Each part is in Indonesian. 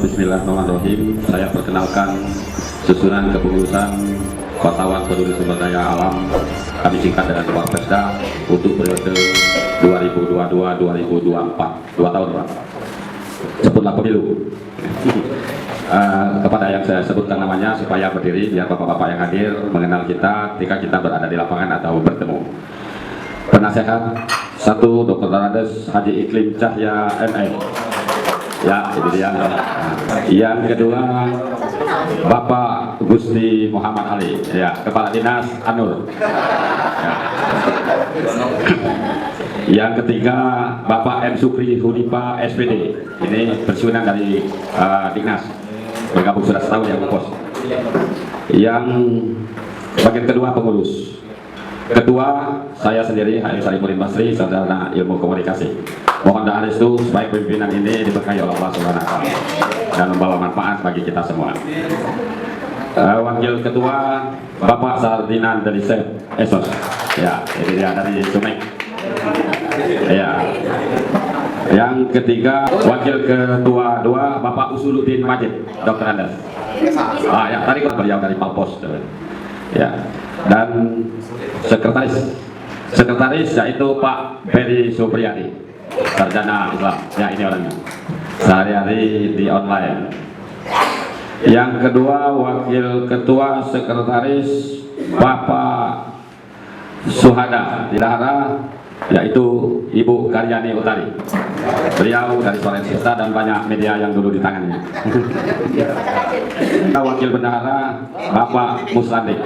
Bismillahirrahmanirrahim. Saya perkenalkan susunan kepengurusan Wartawan Peduli Sumber Daya Alam, kami singkat dengan Warpesda, untuk periode 2022-2024, 2 tahun Pak. Sebutlah pemilu. Kepada yang saya sebutkan namanya supaya berdiri biar bapak-bapak yang hadir mengenal kita ketika kita berada di lapangan atau bertemu. Penasehat 1 Dr. Andes Haji Iklim Cahya MA. Ya, itu dia. Yang kedua Bapak Gusti Muhammad Ali, ya, Kepala Dinas Anur. Ya. Yang ketiga Bapak M. Sukri Hudipa SPD, ini pensiunan dari Dinas, bergabung sudah setahun ya Bu Pos. Yang bagian kedua pengurus. Ketua saya sendiri Haji Salimuddin Basri, Sarjana Ilmu Komunikasi. Mohon doa restu supaya pimpinan ini diberkahi oleh Allah Subhanahu wa Ta'ala dan membawa manfaat bagi kita semua. Wakil Ketua Bapak Sardinan dari Sep Esos, ya, ini dia dari Sumek. Ya. Yang ketiga Wakil Ketua 2 Bapak Usuluddin Majid, Dr. Andes. Ya, tadi beliau dari Palpos. Ya. Dan sekretaris yaitu Pak Ferry Supriyadi, sarjana Islam. Ya, ini orangnya. Sehari-hari di online. Yang kedua Wakil Ketua Sekretaris Bapak Suhada Didahara, yaitu Ibu Karyani Utari. Beliau dari Sulawesi dan banyak media yang dulu di tangannya. Wakil Bendahara Bapak Muslandi.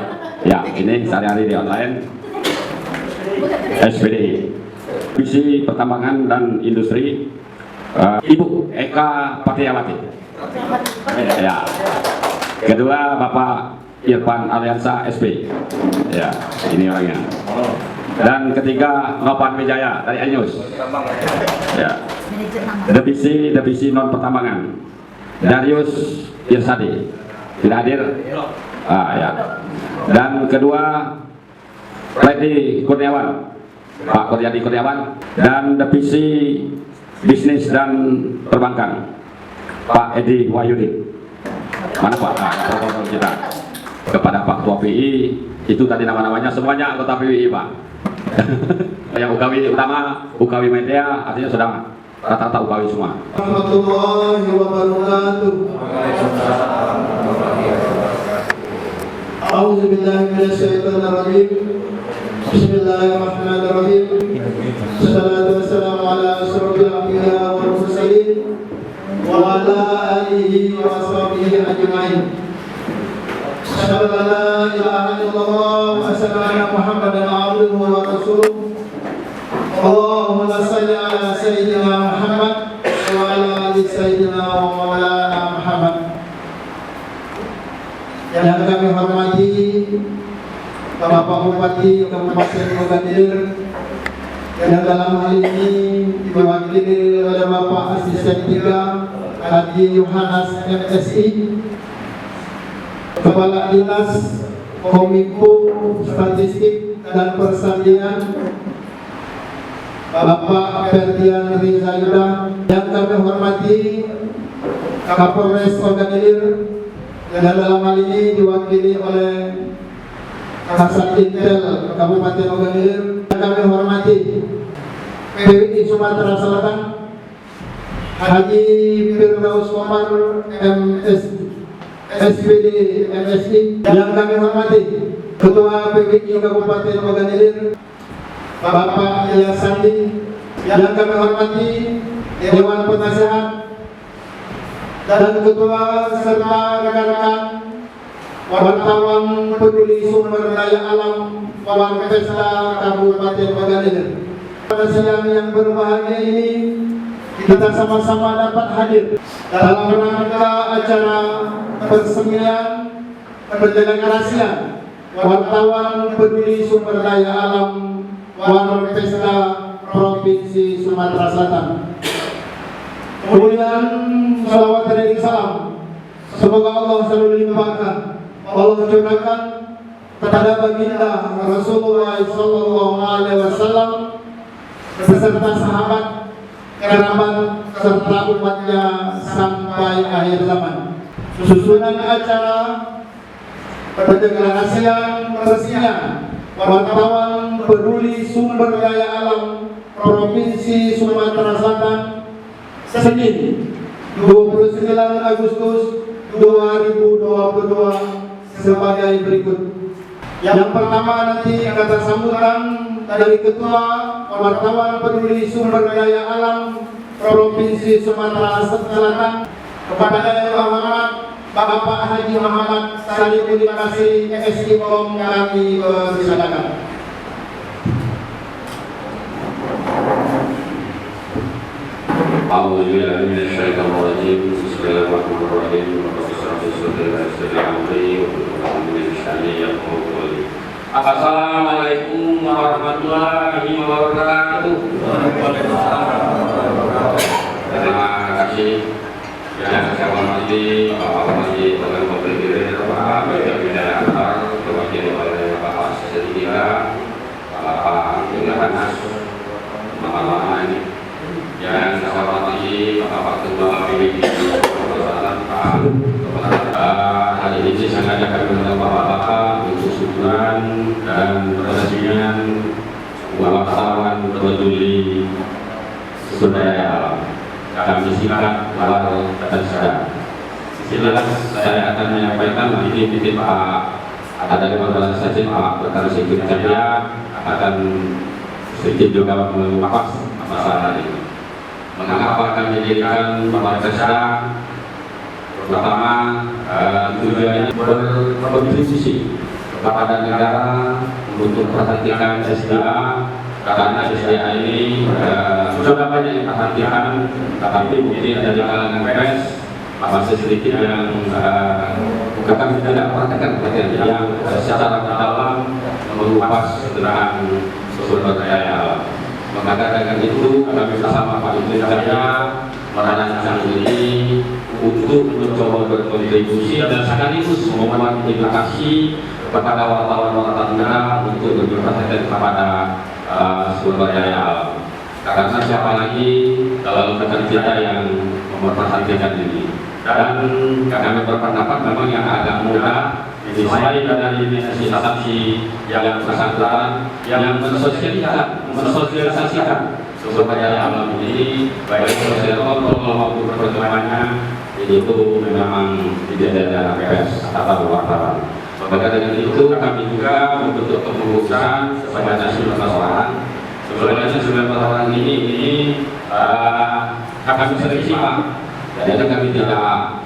Ya, ini sehari-hari di online. SPD Visi Pertambangan dan Industri Ibu Eka Patiawati. Ya. Kedua Bapak Irfan Aliansa SP. Ya, ini orangnya. Dan ketiga Nopan Wijaya dari Anyus. Ya. Divisi non pertambangan Darius Irsadi. Tidak hadir. Ya. Dan kedua Lady Kurniawan, Pak Kuryadi Kurniawan. Dan divisi bisnis dan perbankan Pak Edi Wahyudi. Mana Pak? Protokol kita. Kepada Pak Ketua PI, itu tadi nama-namanya semuanya anggota PWI Pak. Yang UKW utama, UKW Media, artinya sudah rata-rata UKW semua. Warahmatullahi wabarakatuh. A'udzubillahi minasyaitonirrajim. Bismillahirrahmanirrahim. Wassalatu wassalamu ala asyrofil anbiya wal mursalin wa ala alihi wa sahbihi ajmain. Asyhadu an la ilaha illallah wa asyhadu anna Muhammadan abduhu wa rasuluh. Allahumma shalli ala sayyidina Muhammad wa ala ali sayyidina wa maulana Muhammad. Yang kami hormati Bapak Bupati Kabupaten Mogadishu, yang dalam hal ini diwakili oleh Bapak Asisten 3 Haji Yohanes MSI, Kepala Dinas Kominfo Statistik dan Persandian Bapak Ferdian Rizayuda. Yang kami hormati Kapolres Mogadishu, yang dalam hal ini diwakili oleh Kasat Intel Kabupaten Mogadishu. Yang kami hormati PWI Sumatera Selatan Haji Firdaus Komar MS SPD MSI. Yang kami hormati Ketua PWI Kabupaten Mogadishu Bapak Yasandi. Yang kami hormati Dewan Penasehat dan ketua serta rekan-rekan wartawan peduli sumber daya alam Warpesda Kabupaten Mogadishu. Pada siang yang berbahagia ini kita sama-sama dapat hadir dalam rangka acara persemian pendelegasian wartawan peduli sumber daya alam Warpesda Provinsi Sumatera Selatan. Kemudian salawat dan salam semoga Allah selalu limpahkan, Allah curahkan kepada baginda Rasulullah SAW beserta sahabat kerabat serta umatnya sampai akhir zaman. Susunan acara pendeklarasian persisian wartawan peduli sumber daya alam Provinsi Sumatera Selatan Senin 29 Agustus 2022 sebagai berikut. Yang pertama nanti kata sambutan dari Ketua Wartawan Peduli Sumber Daya Alam Provinsi Sumatera Selatan kepada Yang Terhormat Bapak Haji Muhammad Salihuddin Basri SI Kom kami persilakan. A'udzubillahi minasyaitonirrajim. Bismillahirrahmanirrahim. Assalamualaikum warahmatullahi wabarakatuh. Terima kasih yang saya hormati Bapak Haji Bapak Presiden Bapak Bidang Antar diwakili oleh Bapak Setia Bapak Yohanes Mama ini yang saya hormati Bapak Ketua PBB hari ini saya akan mengajak Bapak-Bapak untuk syukuran dan perhatian wartawan peduli sumber daya alam. Kami singkat walau dan sedang. Silakan saya akan menyampaikan nanti titip Pak ada 15 saja Pak Bekar Sikit saya akan sedikit juga mengupas masalah ini. Mengapa kami dirikan Bapak Kesda? Pertama, tujuannya berkontribusi kepada negara untuk memperhatikan SDA karena SDA ini sudah banyak yang perhatikan, tapi mungkin dari kalangan pers masih sedikit yang bukan tidak perhatikan yang secara mendalam mengupas tentang sumber daya alam. Maka dengan itu kami bersama Pak Ibu saya merancang ini untuk mencoba berkontribusi dan sekaligus membuat edukasi kepada wartawan-wartawan negara untuk lebih perhatian kepada sumber daya alam. Karena siapa lagi kalau bukan kita yang memperhatikan ini. Dan kami berpendapat memang yang agak mudah selain dari saksi yang bersangkutan yang mensosialisasikan sumber daya alam ini baik sosial maupun pertemuannya itu memang tidak ada pers atau wartawan. Maka dengan itu kami juga membentuk kepengurusan sebanyak 19 orang. Sebenarnya 19 orang ini kami seleksi Pak. Jadi kami tidak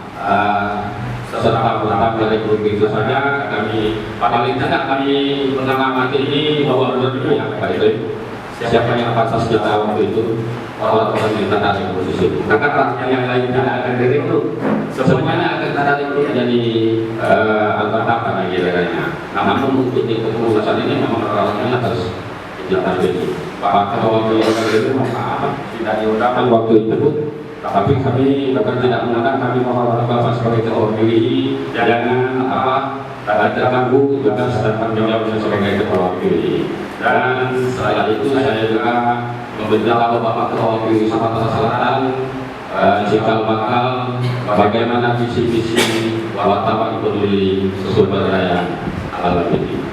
serta-merta merekrut begitu saja. Kami paling tidak kami mengamati ini bahwa dulu ya Pak itu siapa yang pantas kita waktu itu orang-orang yang tidak ada posisi. Maka yang lain tidak akan direkrut. Semuanya akan ada direkrut jadi anggota lagi kiranya. Namun untuk di kepengurusan ini memang orangnya harus kita pilih. Pak Ketua itu tidak diundang waktu itu. Tapi kami bahkan tidak mengundang, kami mohon Bapak sebagai ketua PBI jangan terganggu juga sedang menjawab sebagai ketua PBI. Dan setelah itu saya juga memberitahu Bapak ketua PBI Sumatera Selatan cikal bakal bagaimana visi-visi wartawan peduli sumber daya alam ini.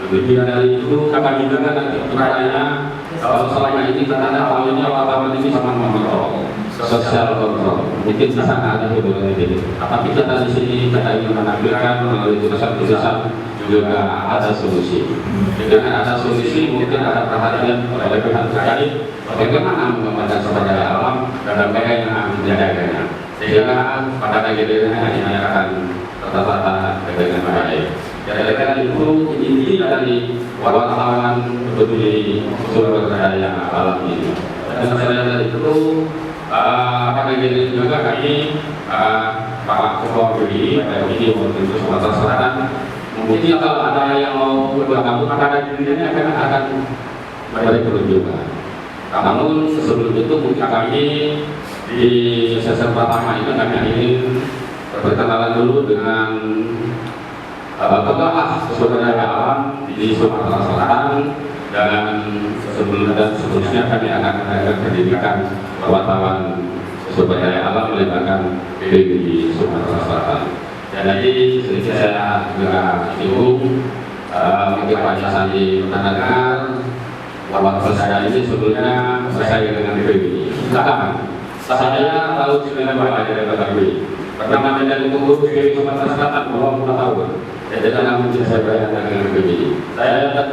Lebih dari itu kami juga nanti pertanyaannya kalau selama ini kita tahunya wartawan ini sangat mengontrol sosial kontrol, mungkin di sana ada hubungan ini. Tapi kita di sini kita ingin menampilkan melalui tulisan-tulisan juga ada solusi. Dengan ada solusi mungkin ada perhatian oleh pihak terkait bagaimana mengembangkan sumber daya alam dan bagaimana menjaganya. Sehingga pada akhirnya ini akan tertata dengan baik. Kira-kira itu inti dari wartawan peduli sumber daya alam ini. Dan selain dari itu pada jadi juga kami Pak Ketua PBI ini untuk Sumatera Selatan mungkin kalau ada yang mau bergabung pada dirinya akan merekrut juga. Namun sebelum itu mungkin kami di sesi pertama ini kami ingin berkenalan dulu dengan pengelola sumber daya alam di Sumatera Selatan dan sebelum dan seterusnya kami akan mengadakan pendidikan wartawan sumber daya alam melibatkan PBB Sumatera Selatan. Jadi sedikit saya juga singgung, mungkin Pak Sandi pernah dengar waktu saya ini sebelumnya saya dengan PBB. Saya tahun 92 dari PBB. Pertama menjadi pengurus PBB Sumatera Selatan 20 tahun. Jadi dalam mungkin saya bayar dengan PBB.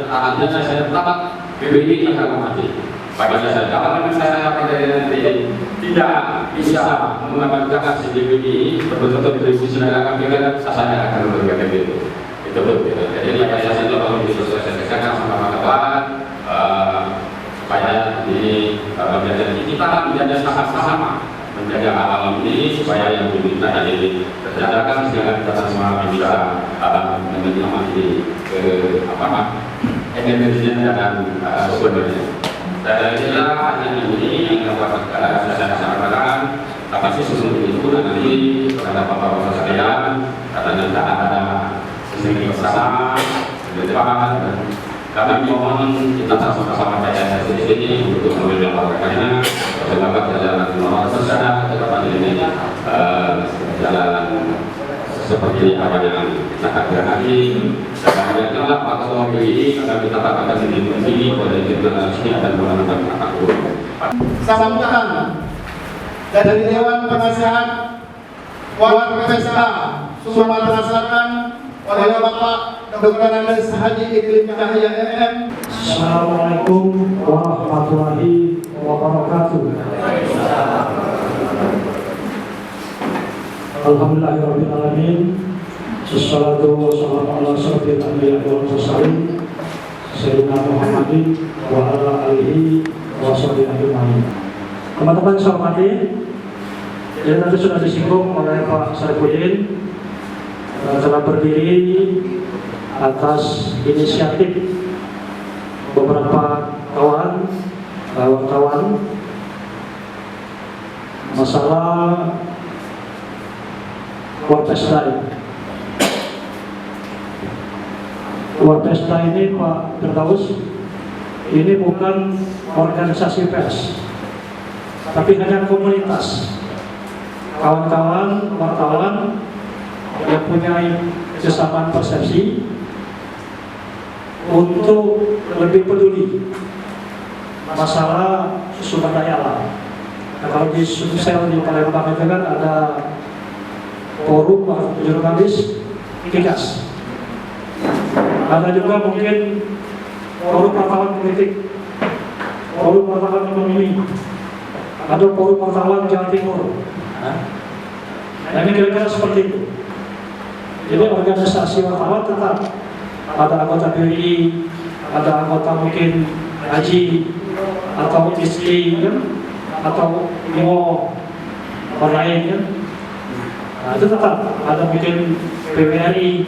Artinya saya tetap PBB di harga mati. Bagi saya, kalau memang saya pada nanti tidak bisa mengamankan si PBB betul-betul kontribusi negara kami kan saya akan memberikan itu. Itu betul. Jadi bagi saya itu kalau disosialisasikan sama kawan supaya ini kita menjadi sama-sama menjaga alam ini supaya yang diminta ini terjadikan sehingga kita semua bisa menikmati energinya dan sumbernya. Dan inilah ini yang dapat saya sampaikan. Tapi sebelum itu nanti kepada bapak-bapak sekalian, karena ada sesi bersama di depan dan kami mohon kita sama-sama percaya di sini untuk menjalankannya. Semoga perjalanan normal selesai ke depan ini jalan seperti apa yang kita hadapi. Dan yang kelak atau ini kami tetap akan dilindungi oleh generasi dan menanam apapun. Sambutan dari Dewan Penasehat Warpesta Sumatera Selatan oleh Bapak Dr. Andes Haji Iklim Cahaya MM. Assalamualaikum warahmatullahi wabarakatuh. Alhamdulillahirrahmanirrahim. Wassalatu wassalamu ala asyrofil anbiya'i wal mursalin Sayyidina Muhammadin wa ala alihi wa sahbihi ajma'in. Teman-teman saya hormati, jadi tadi sudah disinggung oleh Pak Sarifudin telah berdiri atas inisiatif beberapa wartawan masalah Warpesta. Warpesta ini Pak Firdaus, ini bukan organisasi pers, tapi hanya komunitas kawan-kawan wartawan yang punya kesamaan persepsi untuk lebih peduli masalah sumber daya alam. Nah, kalau di Sumsel di Palembang itu kan ada forum jurnalis Kikas. Ada juga mungkin forum wartawan politik, forum wartawan ekonomi, ada forum wartawan Jawa Timur. Nah, ini kira-kira seperti itu. Jadi organisasi wartawan tetap ada anggota BRI, ada anggota mungkin haji atau istri kan, atau iwo orang lain kan. Nah, itu tetap ada mungkin PWRI,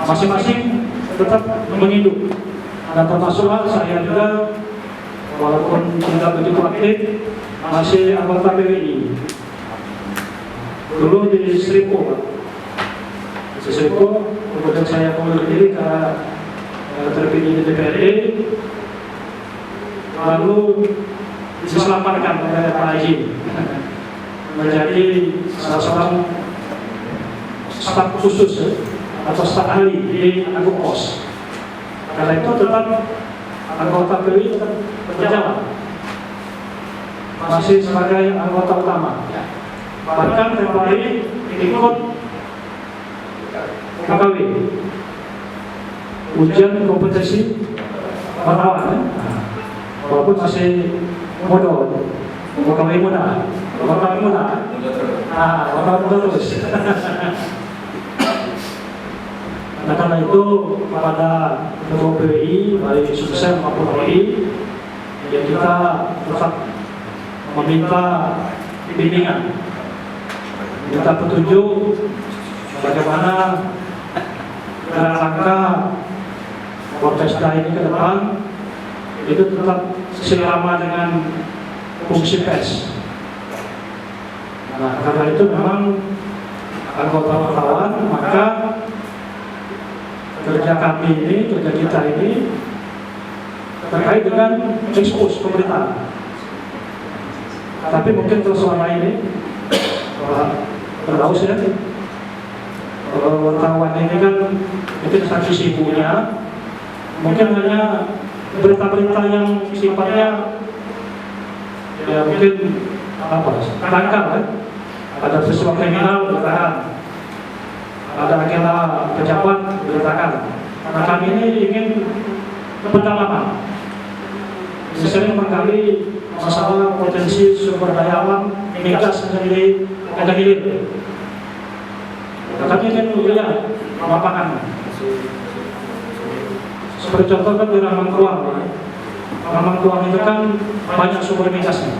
masing-masing tetap menginduk. Dan termasuklah saya juga, walaupun tidak begitu aktif, masih anggota PWI. Dulu di Seripo, kemudian saya mundur diri karena terpilih di DPRD, lalu diselamatkan oleh Pak Haji menjadi salah seorang staf khusus atau staf ahli di Agung Pos. Karena itu tetap anggota PWI tetap berjalan, masih sebagai anggota utama. Bahkan Februari ikut KKW, ujian kompetensi wartawan, walaupun masih muda, KKW muda, wartawan terus. Nah, karena itu kepada ketua PWI, baik Sumsel maupun PWI, ya kita tetap meminta bimbingan, minta petunjuk bagaimana langkah Warpesta ini ke depan itu tetap selama dengan fungsi pers. Nah, karena itu memang anggota wartawan, maka kerja kami ini, kerja kita ini terkait dengan ekspos pemerintahan. Tapi mungkin terus selama ini tahu saya wartawan ini kan mungkin saksi sibuknya mungkin hanya berita-berita yang sifatnya ya mungkin tangkal kan, ada peristiwa kriminal beritakan, ada agenda pejabat beritakan. Nah kami ini ingin pendalaman, misalnya menggali masalah potensi sumber daya alam migas menjadi agak hilir. Kami ingin melihat lapangan. Seperti contoh kan di Ramangkuang. Ramangkuang itu kan banyak sumber migasnya.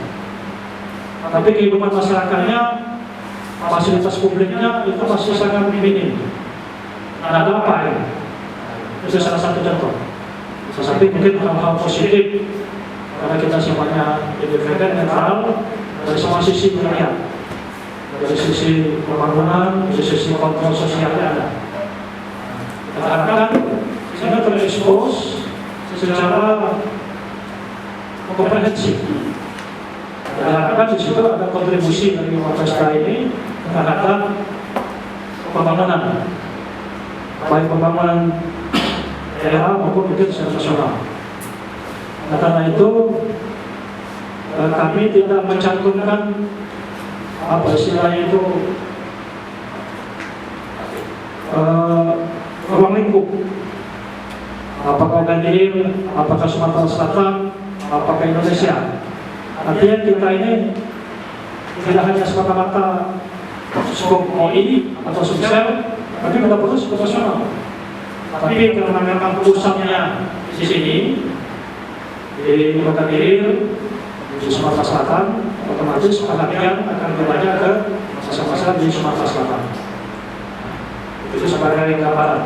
Tapi kehidupan masyarakatnya, fasilitas publiknya itu masih sangat minim. Nah, ada apa ya? Itu salah satu contoh. Tapi mungkin hal-hal positif karena kita sifatnya independen, netral dari semua sisi melihat, dari sisi pembangunan, dari sisi kontrol sosialnya ada. Kita harapkan sehingga terekspos secara komprehensif. Kita harapkan di situ ada kontribusi dari Mapolresta ini terhadap pembangunan, baik pembangunan daerah maupun mungkin secara nasional. Nah, karena itu kami tidak mencantumkan apa istilahnya itu ruang lingkup, apakah Gandir, apakah Sumatera Selatan, apakah Indonesia. Artinya kita ini tidak hanya semata-mata skop OI atau Sumsel, tapi kita perlu skop nasional. Tapi karena memang pusatnya di sini di Kota Gandir, di Sumatera Selatan, otomatis perhatian akan lebih banyak ke masa-masa di Sumatera Selatan. Itu sebagai gambaran.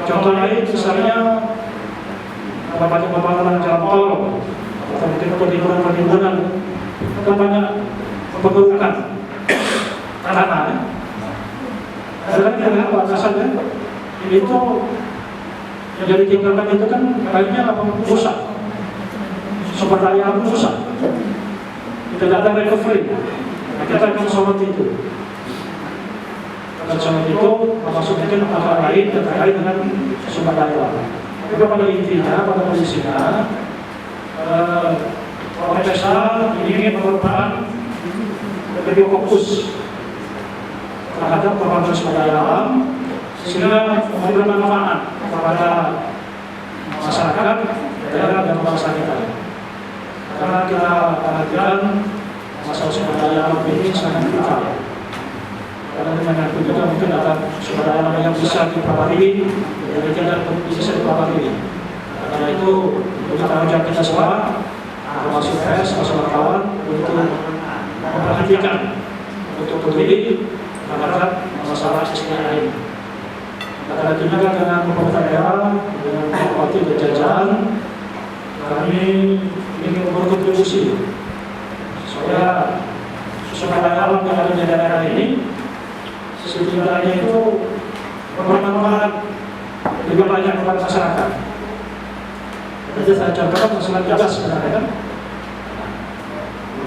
Contoh lain misalnya banyak pembangunan jalan tol atau mungkin perhimpunan kan banyak pengerukan tanah. Kadang kita lihat batasannya itu yang jadi tinggalkan itu kan kayaknya rusak, sumber daya alam rusak, tidak ada recovery. Nah, kita akan sorot itu. Dan soal itu termasuk mungkin hal lain yang terkait dengan sumber daya alam. Tapi pada intinya, pada posisinya, Mapolresta ingin merupakan lebih fokus terhadap pembangunan sumber daya alam sehingga memberikan manfaat kepada masyarakat, daerah dan bangsa kita. Karena kita perhatikan masalah sumber daya alam ini sangat vital. Karena dengan itu juga mungkin ada sumber daya alam yang bisa diperbarui, yang tidak bisa diperbarui. Karena itu kita tanggung jawab kita semua, termasuk pers, masyarakat kawan, untuk memperhatikan, untuk peduli terhadap masalah SDA ini. Karena itu juga dengan pemerintah daerah, dengan bupati dan jajaran, kami ingin berkontribusi supaya sumber daya alam yang ada di daerah ini setidaknya itu bermanfaat lebih banyak kepada masyarakat. Jadi saya contohkan masalah migas sebenarnya kan,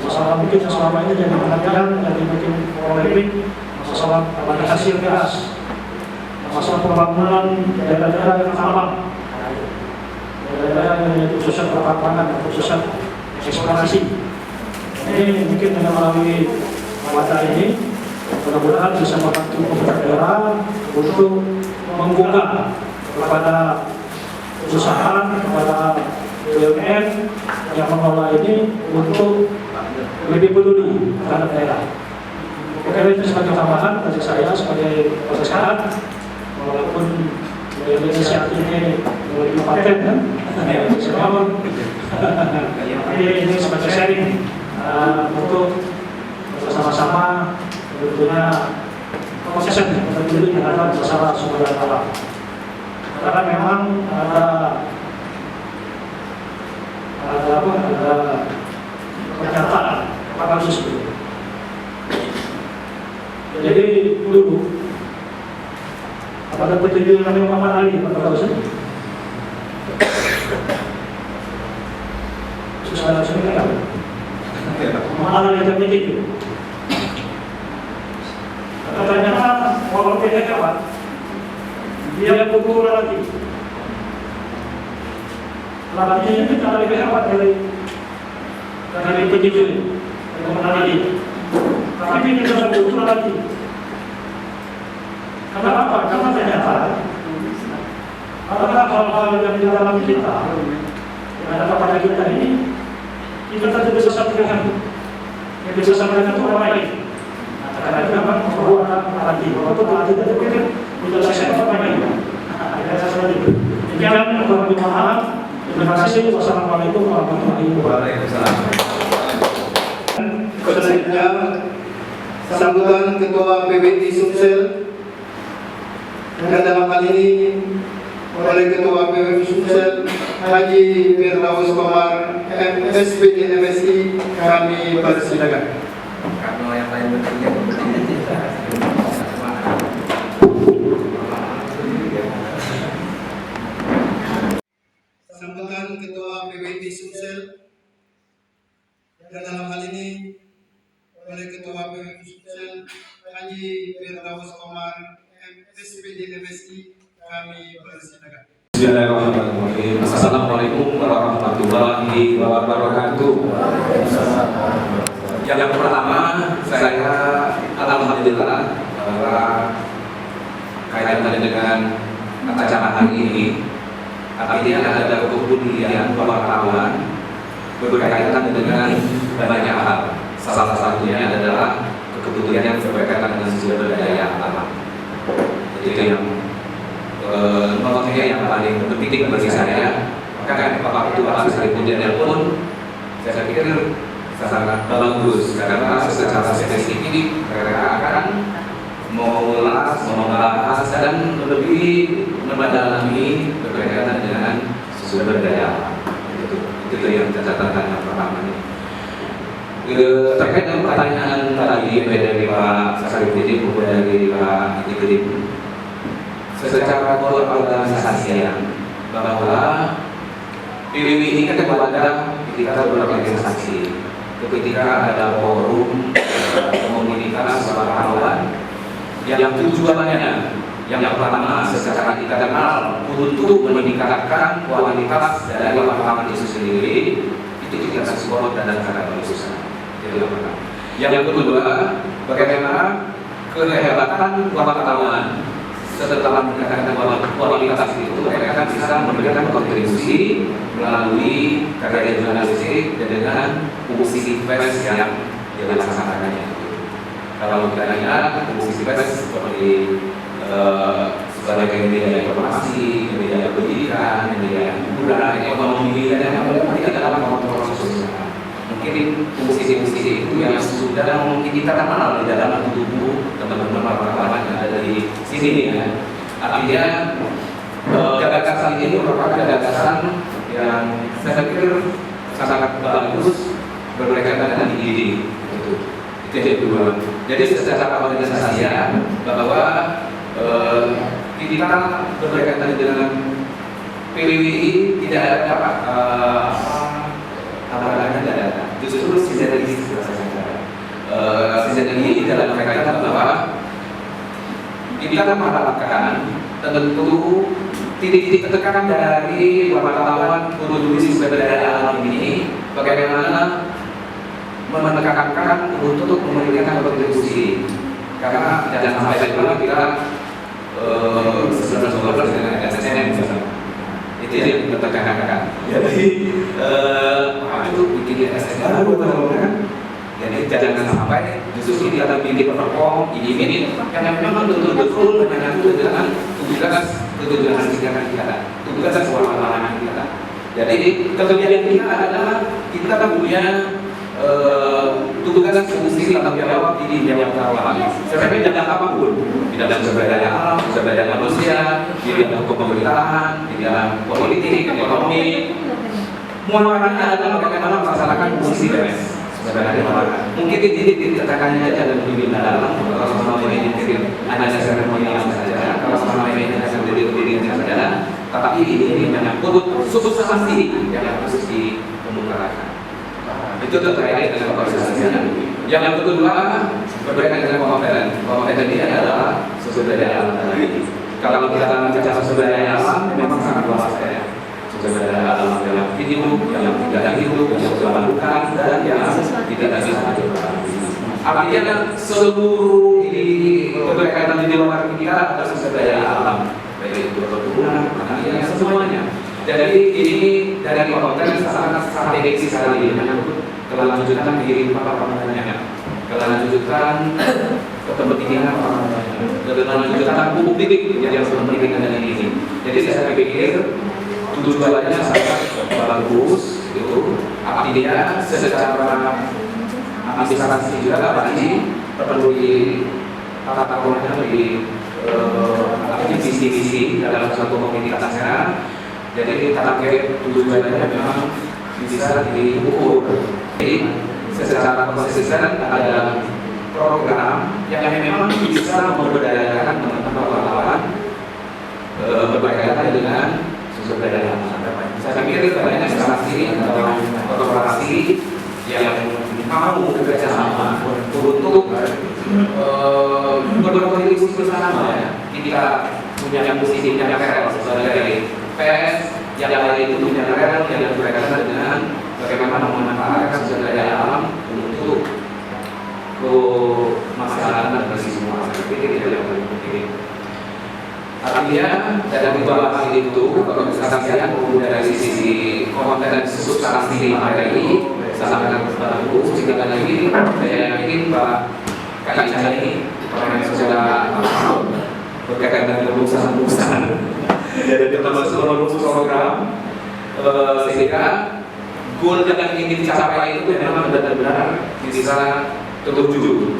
masalah mungkin yang selama ini jadi perhatian, jadi mungkin polemik, masalah pada hasil migas, masalah pembangunan daerah-daerah yang tambang, daerah-daerah yang menjadi pusat pertambangan atau pusat eksplorasi. Ini mungkin dengan melalui wadah ini mudah-mudahan bisa membantu pemerintah daerah untuk menggugah kepada perusahaan, kepada BUMN yang mengelola ini untuk lebih peduli terhadap daerah. Oke, itu sebagai tambahan dari saya sebagai penasehat, walaupun inisiatif ini lebih paten kan, ini sebagai sharing untuk bersama-sama tentunya konsen peduli terhadap masalah sumber daya alam. Karena memang ada pernyataan Pak Agus. Jadi dulu ada petunjuk namanya Muhammad Ali, Pak Agus. saudara sekalian. Malah yang terjadi. Ternyata walau beda kawan, dia pukul lagi. Latihannya itu tidak lebih hebat dari penyidik, dari penalih. Tapi kita sudah pukul lagi. Kenapa? Karena ternyata ada hal-hal yang di dalam kita, yang ada pada kita ini, kita tidak bisa sampaikan. Yang bisa sampaikan itu orang lain. Karena itu memang bahwa lagi, waktu tidak terpikir, tidak saya apa lagi. Tidak saya lagi. Demikian, mohon terima kasih. Wassalamualaikum warahmatullahi wabarakatuh. Selanjutnya, sambutan Ketua PBI Sumsel yang dalam hal ini oleh Ketua PBI Sumsel Haji Firdaus Komar SPD MSI kami persilakan. Karena yang lain bertiga Sambutan Ketua PBI Sumsel yang dalam hal ini oleh Ketua PBI Sumsel Haji Firdaus Komar SPD MSI kami persilakan. Bismillahirrahmanirrahim. Assalamualaikum warahmatullahi wabarakatuh. Yang pertama, saya alhamdulillah bahwa kaitan dengan acara hari ini, artinya ada kepedulian wartawan berkaitan dengan banyak hal. Salah satunya adalah kepedulian yang berkaitan dengan sumber daya alam. Itu yang nomornya yang paling penting bagi saya. Maka Bapak Ketua Saripudin pun saya pikir sangat bagus karena secara spesifik mereka akan mengulas, membahas dan lebih mendalami berkaitan dengan sumber daya. Itu yang catatan yang pertama ini. Terkait dengan pertanyaan tadi dari Pak Saripudin maupun dari Pak Iqdim, secara berorganisasi bahwa PBI ini kan kepada kita berorganisasi. Ketika ada forum komunitas wartawan yang tujuannya yang pertama secara internal untuk meningkatkan kualitas dari wartawan itu sendiri, itu kita support dan sangat bagus. Yang kedua, bagaimana kehebatan wartawan setelah meningkatkan kualitas itu mereka bisa memberikan kontribusi melalui karya jurnalistik dan dengan fungsi pers yang dilaksanakannya. Kalau kita lihat fungsi pers seperti sebagai media informasi, media pendidikan, media hiburan, ekonomi dan yang lain adalah kontrol sosial. Mungkin fungsi-fungsi itu yang sudah mungkin kita kenal di dalam tubuh teman-teman wartawan yang ada di sini ya. Artinya gagasan ini merupakan gagasan yang saya pikir sangat bagus berkaitan dengan ide. Itu yang kedua. Jadi secara organisasi bahwa kita berkaitan dengan PBI tidak ada apa-apa tidak ada. Justru sinergi sinergi dalam kaitan bahwa kita mengharapkan tentu titik-titik tekan dari wartawan produksi sumber daya alam ini bagaimana menekankan untuk memberikan kontribusi, karena jangan sampai dulu kita 1912 dengan SSM itu yang kita tekankan. Jadi itu bikin SSM baru kan. Jadi jangan sampai justru kita bikin perform ini yang memang betul-betul menyangkut dengan tugas kita, tugas wartawan kita. Jadi kelebihan kita adalah kita punya tugas fungsi tanggung jawab di bidang wartawan. Sebenarnya bidang apapun, bidang sumber daya alam, sumber daya manusia, bidang pemerintahan, bidang politik, ekonomi, muaranya adalah bagaimana melaksanakan fungsi pers. Mungkin ini tekanannya aja dan lebih dalam. Kalau selama ini mungkin hanya seremonial saja, kalau selama ini hanya berdiri saja. Tetapi ini menyangkut substansi yang harus dikemukakan. itu terkait dengan organisasinya. Yang kedua berkaitan dengan kompeten. Kompeten ini adalah sumber daya alam tadi. Kalau kita bicara sumber daya alam memang sangat luas ya. Sumber daya alam yang hidup, yang tidak hidup, yang terbarukan dan yang tidak bisa dilakukan. Artinya seluruh di berkaitan di luar kita ada sumber daya alam, baik itu perkebunan, pertanian, semuanya. Jadi ini dari konten sangat strategis sekali menyangkut kelanjutan di pembangunannya, kelanjutan kepentingan kelanjutan publik yang berpentingan dengan ini. Jadi saya pikir tujuannya sangat bagus itu, artinya secara administrasi juga Pak perlu di tata kelola di visi-visi dalam satu komunitasnya. Jadi target tujuannya memang bisa diukur. Jadi secara konsisten ada program yang memang bisa memberdayakan teman-teman wartawan berkaitan dengan sumber daya alam. Saya pikir banyak instansi atau korporasi yang mau bekerja sama untuk berkontribusi bersama ya. Kita punya musisi, punya PL sebagai PS, yang lain itu punya PL yang berkaitan dengan bagaimana memanfaatkan sumber daya alam untuk masyarakat dan bagi semua. Saya pikir itu yang paling penting. Artinya dari dua hal itu, organisasian dari sisi konten dan substansi materi sangat bagus. Sehingga lagi saya yakin Pak Kaca ini orang yang sudah berkaitan dengan perusahaan-perusahaan. Jadi kita masuk merumus program sehingga goal yang ingin dicapai itu memang benar-benar bisa tertuju.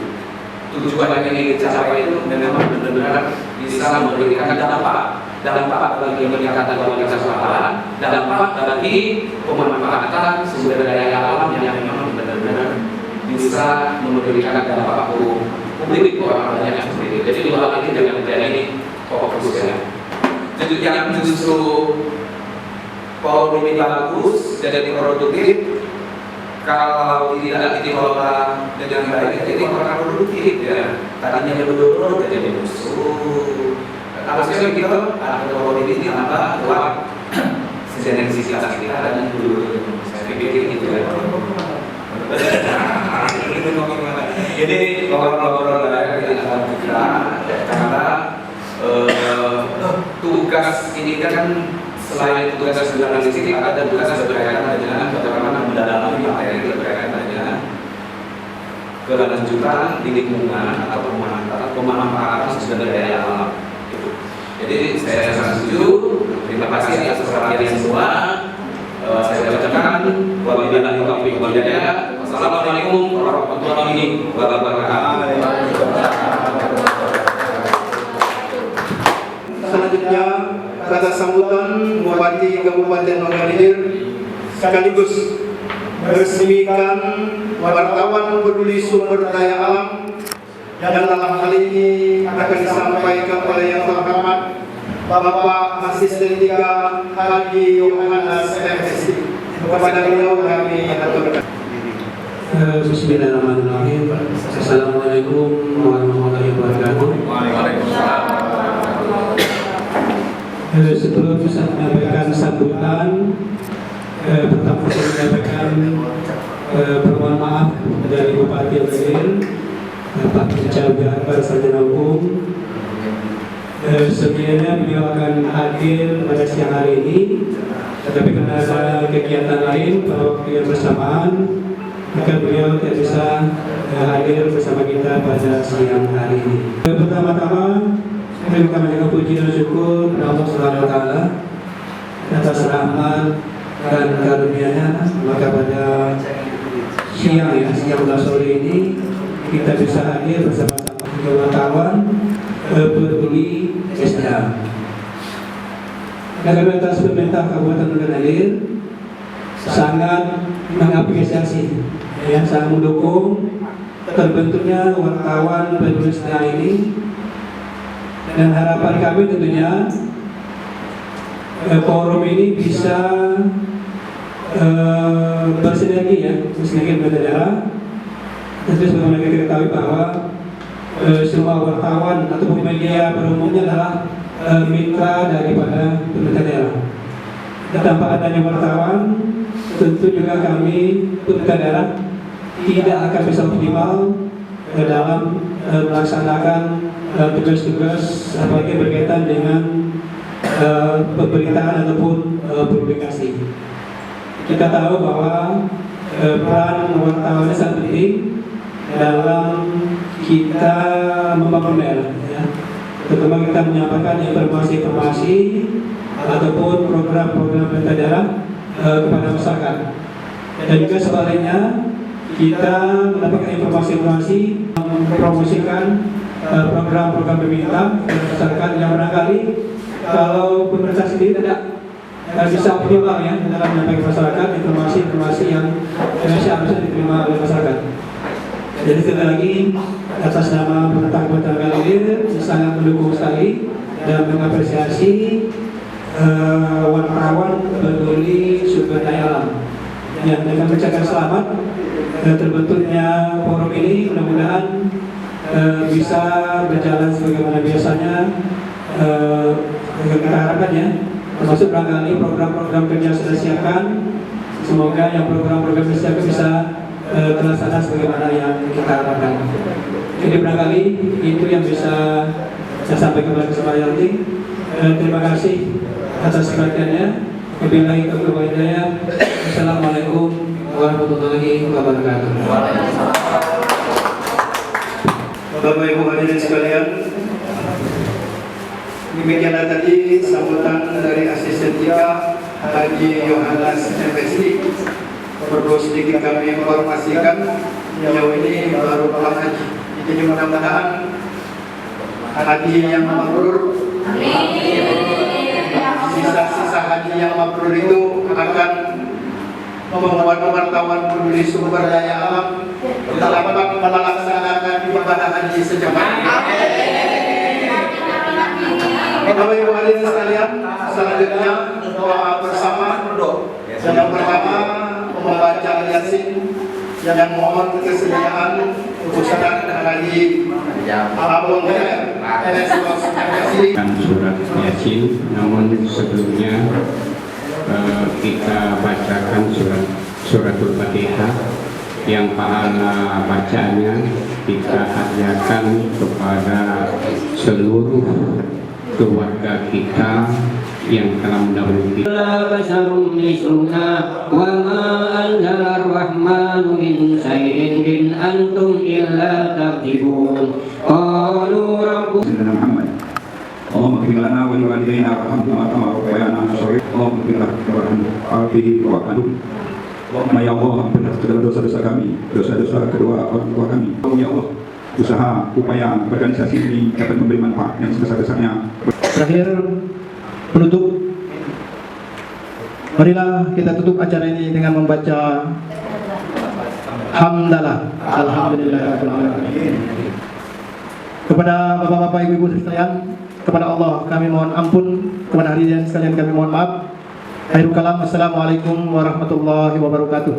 Tujuan yang ingin dicapai itu memang benar-benar bisa memberikan dampak bagi peningkatan kualitas lahan, dampak bagi pemanfaatan sumber daya alam yang memang benar-benar bisa memberikan dampak publik orang banyak seperti itu. Jadi dua hal ini jangan menjadi pokok fokus ya. Yang justru forum ini bagus jadi produktif. Kalau tidak dikelola dengan baik, jadi orang produktif ya. Tadinya betul-betul jadi musuh. Harusnya kita ada forum ini tambah kuat sinergisitas kita dan dulu. Saya pikir gitu ya. Jadi ngobrol-ngobrol di antara kita karena tugas ini kan selain tugas jurnalistik ada tugas berkaitan dengan bagaimana mendalami materi berkaitan dengan kelanjutan di lingkungan atau pemanfaatan sumber daya alam. Jadi saya sangat setuju. Terima kasih atas perhatian semua. Saya ucapkan wabillahi taufiq wal hidayah. Wassalamualaikum warahmatullahi wabarakatuh. Selanjutnya kata sambutan Bupati Kabupaten Nonggalir sekaligus meresmikan wartawan peduli sumber daya alam yang dalam hal ini akan disampaikan oleh yang terhormat Bapak Asisten 3 Haji Yohanes MSc. Kepada beliau kami aturkan. Bismillahirrahmanirrahim. Assalamualaikum warahmatullahi wabarakatuh. Waalaikumsalam. Sebelum saya menyampaikan sambutan, pertama saya menyampaikan permohonan maaf dari Bupati Nonggalir, Pak Penjaga Akbar Sarjana Hukum. Sebenarnya beliau akan hadir pada siang hari ini, tetapi karena ada kegiatan lain pada waktu yang bersamaan, maka beliau tidak bisa hadir bersama kita pada siang hari ini. Pertama-tama, saya mengucapkan puji dan syukur kepada Allah Subhanahu wa Ta'ala atas rahmat dan karunia-Nya, maka pada siang sore ini kita bisa hadir bersama-sama wartawan peduli SDA. Kami atas pemerintah Kabupaten Nonggalir sangat mengapresiasi, sangat mendukung terbentuknya wartawan peduli SDA ini. Dan harapan kami tentunya forum ini bisa bersinergi ya, bersinergi dengan daerah. Tentu sebagaimana kita ketahui bahwa semua wartawan ataupun media pada umumnya adalah mitra daripada pemerintah daerah. Dan tanpa adanya wartawan, tentu juga kami pemerintah daerah tidak akan bisa optimal dalam melaksanakan tugas-tugas apalagi berkaitan dengan pemberitaan ataupun publikasi. Kita tahu bahwa peran wartawan sangat penting dalam kita membangun daerah, ya. Terutama kita menyampaikan informasi-informasi ataupun program-program pemerintah daerah kepada masyarakat. Dan juga sebaliknya kita mendapatkan informasi-informasi mempromosikan program-program pemerintah kepada masyarakat yang barangkali kalau pemerintah sendiri tidak bisa optimal ya dalam menyampaikan masyarakat informasi-informasi yang seharusnya diterima oleh masyarakat. Jadi sekali lagi atas nama pemerintah Kota Galir sangat mendukung sekali dan mengapresiasi wartawan peduli sumber daya alam yang dengan mengucapkan selamat terbentuknya forum ini, mudah-mudahan bisa berjalan sebagaimana biasanya. Kita harapkan ya, termasuk barangkali program-program kerja sudah siapkan, semoga yang program-program disiapkan bisa terlaksana sebagaimana yang kita harapkan. Jadi barangkali itu yang bisa saya sampaikan kepada kesempatan ini. Terima kasih atas perhatiannya. Wabillahi taufiq wal hidayah. Assalamualaikum warahmatullahi wabarakatuh. Bapak Ibu hadirin sekalian, demikianlah tadi sambutan dari asisten kita Haji Yohanes MPC. Perlu sedikit kami informasikan, jauh ini baru pulang haji. Jadi mudah-mudahan haji yang mabrur, sisa-sisa haji yang mabrur itu akan membuat wartawan peduli sumber daya alam dapat melaksanakan ibadah haji secepatnya. Bapak Ibu hadirin sekalian, selanjutnya doa bersama. Yang pertama membaca Yasin yang mohon kesediaan Ustaz Haji Abang kan surat Yasin, namun sebelumnya kita bacakan suratul Fatihah yang pahala bacanya kita hadiahkan kepada seluruh keluarga kita yang telah mendahului kita. La basarum misluna wa ma anzala ar-rahmanu min syai'in in antum illa takdzibun. Qalu rabbuna Muhammad. Allahumma ighfir lana wa li walidayna warhamhuma kama rabbayana shaghira. Allahumma ighfir lana warhamna afihi wa anhum. Allahumma ya Allah, ampunilah segala dosa-dosa kami, dosa-dosa kedua orang tua kami. Ya Allah, usaha upaya organisasi ini dapat memberi manfaat yang sebesar-besarnya. Terakhir penutup, marilah kita tutup acara ini dengan membaca hamdalah, alhamdulillahirabbil alamin. Kepada bapak-bapak, ibu-ibu sekalian, kepada Allah kami mohon ampun, kepada hadirin sekalian kami mohon maaf. Akhirul kalam, assalamualaikum warahmatullahi wabarakatuh.